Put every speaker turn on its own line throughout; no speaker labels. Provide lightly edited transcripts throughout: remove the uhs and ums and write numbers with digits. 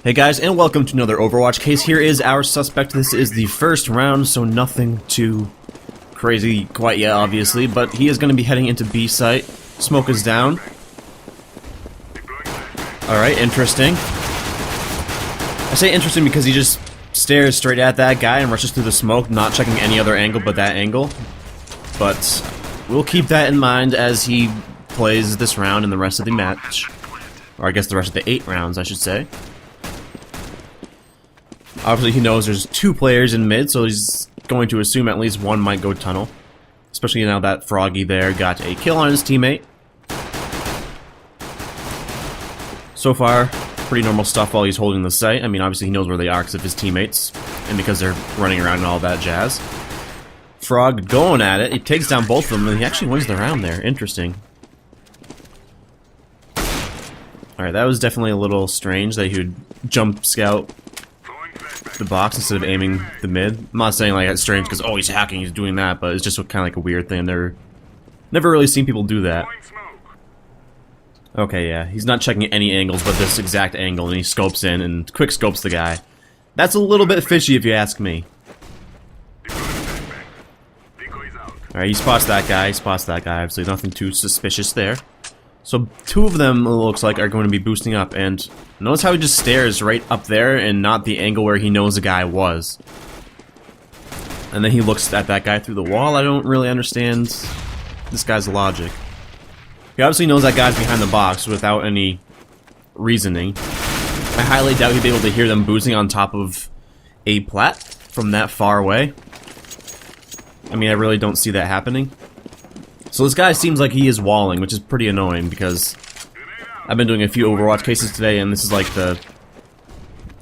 Hey guys, and welcome to another Overwatch case. Here is our suspect. This is the first round, so nothing too crazy quite yet, obviously, but he is going to be heading into B site. Smoke is down. Alright, interesting. I say interesting because he just stares straight at that guy and rushes through the smoke, not checking any other angle but that angle. But we'll keep that in mind as he plays this round and the rest of the match. Or I guess the rest of the 8 rounds, I should say. Obviously he knows there's 2 players in mid, so he's going to assume at least one might go tunnel. Especially now that Froggy there got a kill on his teammate. So far, pretty normal stuff while he's holding the site. I mean, obviously he knows where they are because of his teammates, and because they're running around and all that jazz. Frog going at it, he takes down both of them, and he actually wins the round there. Interesting. Alright, that was definitely a little strange that he would jump scout the box instead of aiming the mid. I'm not saying like it's strange because, oh, he's hacking, he's doing that, but it's just kind of like a weird thing. Never really seen people do that. Okay, yeah, he's not checking any angles but this exact angle, and he scopes in and quick scopes the guy. That's a little bit fishy if you ask me. Alright, he spots that guy, obviously nothing too suspicious there. So 2 of them, it looks like, are going to be boosting up, and notice how he just stares right up there and not the angle where he knows the guy was. And then he looks at that guy through the wall. I don't really understand this guy's logic. He obviously knows that guy's behind the box without any reasoning. I highly doubt he'd be able to hear them boosting on top of a plat from that far away. I mean, I really don't see that happening. So this guy seems like he is walling, which is pretty annoying because I've been doing a few Overwatch cases today, and this is like the,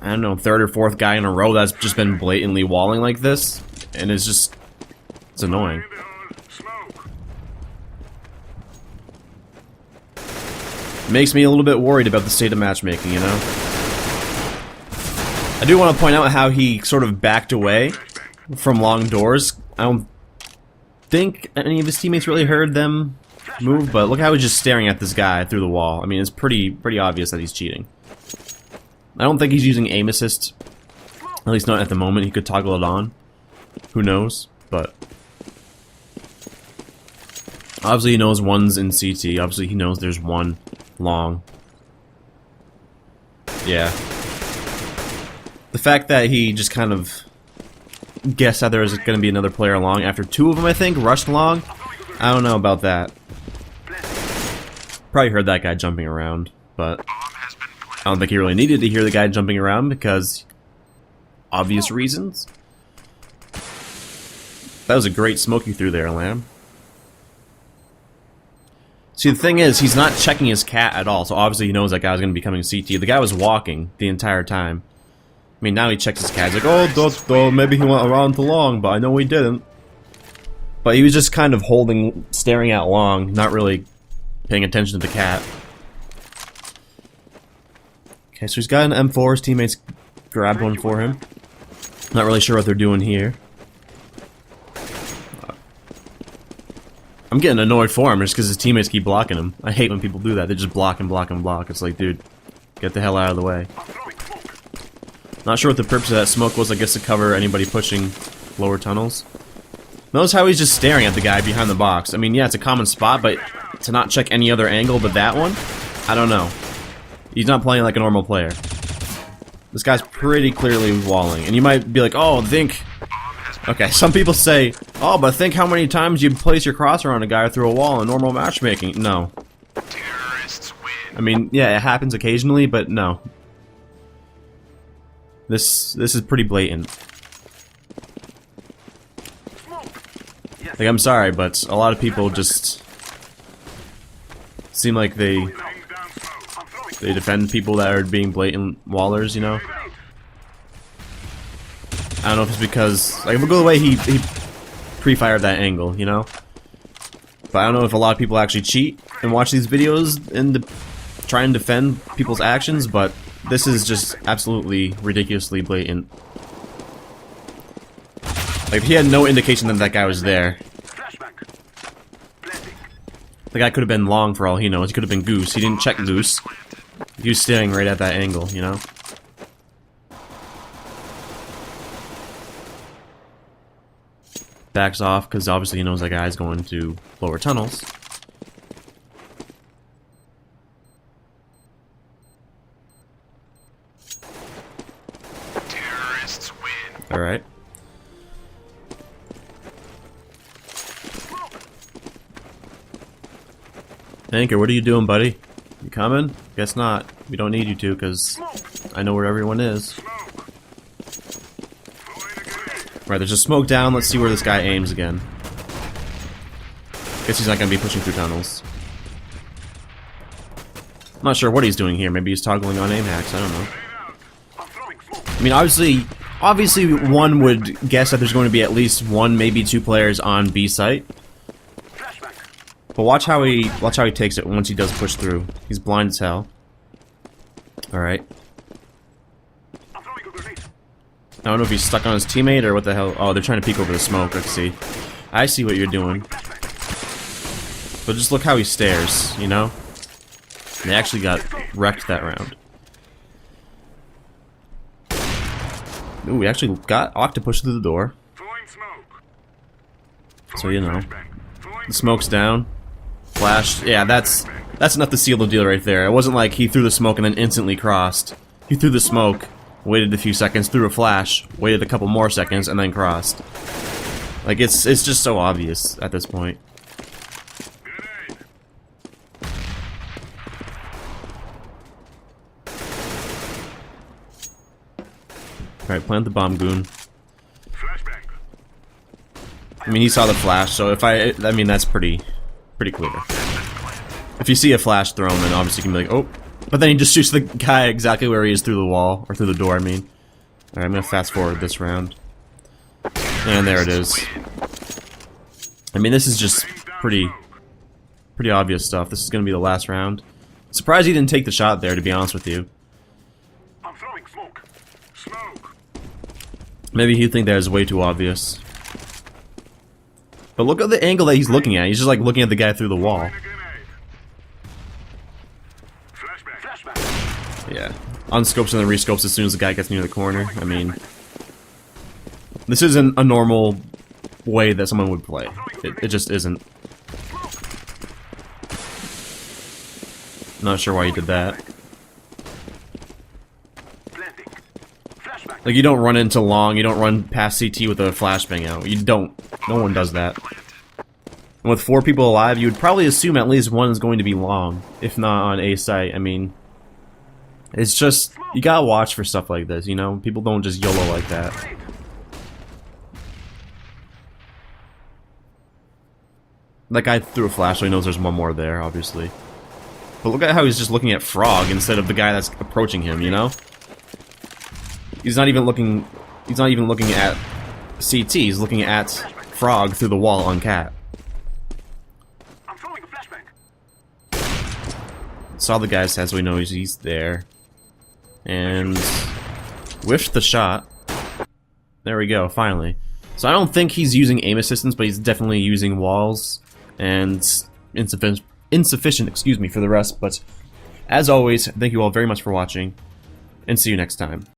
I don't know, 3rd or 4th guy in a row that's just been blatantly walling like this, and it's annoying. Makes me a little bit worried about the state of matchmaking, you know? I do want to point out how he sort of backed away from long doors. I don't think any of his teammates really heard them move, but look how he's just staring at this guy through the wall. I mean, it's pretty obvious that he's cheating. I don't think he's using aim assist, at least not at the moment. He could toggle it on. Who knows? But obviously he knows one's in CT. Obviously he knows there's one long. Yeah. The fact that he just kind of guessed that there was going to be another player along after 2 of them, I think, rushed along. I don't know about that. Probably heard that guy jumping around, but I don't think he really needed to hear the guy jumping around because obvious reasons. That was a great smoke you threw there, Lamb. See, the thing is, he's not checking his cat at all, so obviously he knows that guy was going to be coming CT. The guy was walking the entire time. I mean, now he checks his cat. He's like, oh, maybe he went around to long, but I know he didn't. But he was just kind of staring at long, not really paying attention to the cat. Okay, so he's got an M4. His teammates grabbed one for him. Not really sure what they're doing here. I'm getting annoyed for him just because his teammates keep blocking him. I hate when people do that. They just block and block and block. It's like, dude, get the hell out of the way. Not sure what the purpose of that smoke was. I guess to cover anybody pushing lower tunnels. Notice how he's just staring at the guy behind the box. I mean, yeah, it's a common spot, but to not check any other angle but that one? I don't know. He's not playing like a normal player. This guy's pretty clearly walling. And you might be like, oh, think... Okay, some people say, oh, but think how many times you place your crosshair on a guy through a wall in normal matchmaking. No. I mean, yeah, it happens occasionally, but no. This is pretty blatant. Like, I'm sorry, but a lot of people just seem like they defend people that are being blatant wallers, you know? I don't know if it's because, like, look at the way he pre-fired that angle, you know? But I don't know if a lot of people actually cheat and watch these videos and try and defend people's actions, but this is just absolutely ridiculously blatant. Like, if he had no indication that that guy was there, The guy could have been long for all he knows. He could have been Goose. He didn't check Goose. He was staring right at that angle, you know? Backs off, because obviously he knows that guy's going to lower tunnels.
Terrorists win.
Alright. Anchor, what are you doing, buddy? You coming? Guess not. We don't need you to, because I know where everyone is. Right, there's a smoke down. Let's see where this guy aims again. Guess he's not going to be pushing through tunnels. I'm not sure what he's doing here. Maybe he's toggling on aim hacks. I don't know. I mean, obviously one would guess that there's going to be at least one, maybe two players on B site. But watch how he takes it once he does push through. He's blind as hell. Alright. I don't know if he's stuck on his teammate or what the hell. Oh, they're trying to peek over the smoke. Let's see. I see what you're doing. But just look how he stares, you know? They actually got wrecked that round. Ooh, we actually got Octopus through the door. So, you know. The smoke's down. Flash. Yeah, that's enough to seal the deal right there. It wasn't like he threw the smoke and then instantly crossed. He threw the smoke, waited a few seconds, threw a flash, waited a couple more seconds, and then crossed. Like, it's just so obvious at this point. Alright, plant the bomb, Goon. I mean, he saw the flash, so if I mean, that's pretty clear. If you see a flash thrown, then obviously you can be like, oh. But then he just shoots the guy exactly where he is through the wall, or through the door, I mean. Alright, I'm gonna fast forward this round. And there it is. I mean, this is just pretty obvious stuff. This is gonna be the last round. Surprised he didn't take the shot there, to be honest with you.
I'm throwing smoke. Smoke.
Maybe he'd think that is way too obvious. But look at the angle that he's looking at. He's just like looking at the guy through the wall. Yeah. Unscopes and then rescopes as soon as the guy gets near the corner. I mean, this isn't a normal way that someone would play. It just isn't. Not sure why he did that. Like, you don't run into long, you don't run past CT with a flashbang out. You don't. No one does that. And with 4 people alive, you would probably assume at least one is going to be long, if not on A site. I mean, it's just, you gotta watch for stuff like this, you know? People don't just YOLO like that. That guy threw a flash, so he knows there's one more there, obviously. But look at how he's just looking at Frog instead of the guy that's approaching him, you know? He's not even looking at CT, he's looking at Frog through the wall on Cat.
I'm throwing a flashbang.
Saw the guy's head, so he knows he's there. And whiffed the shot. There we go, finally. So I don't think he's using aim assistance, but he's definitely using walls and insufficient, excuse me, for the rest. But as always, thank you all very much for watching, and see you next time.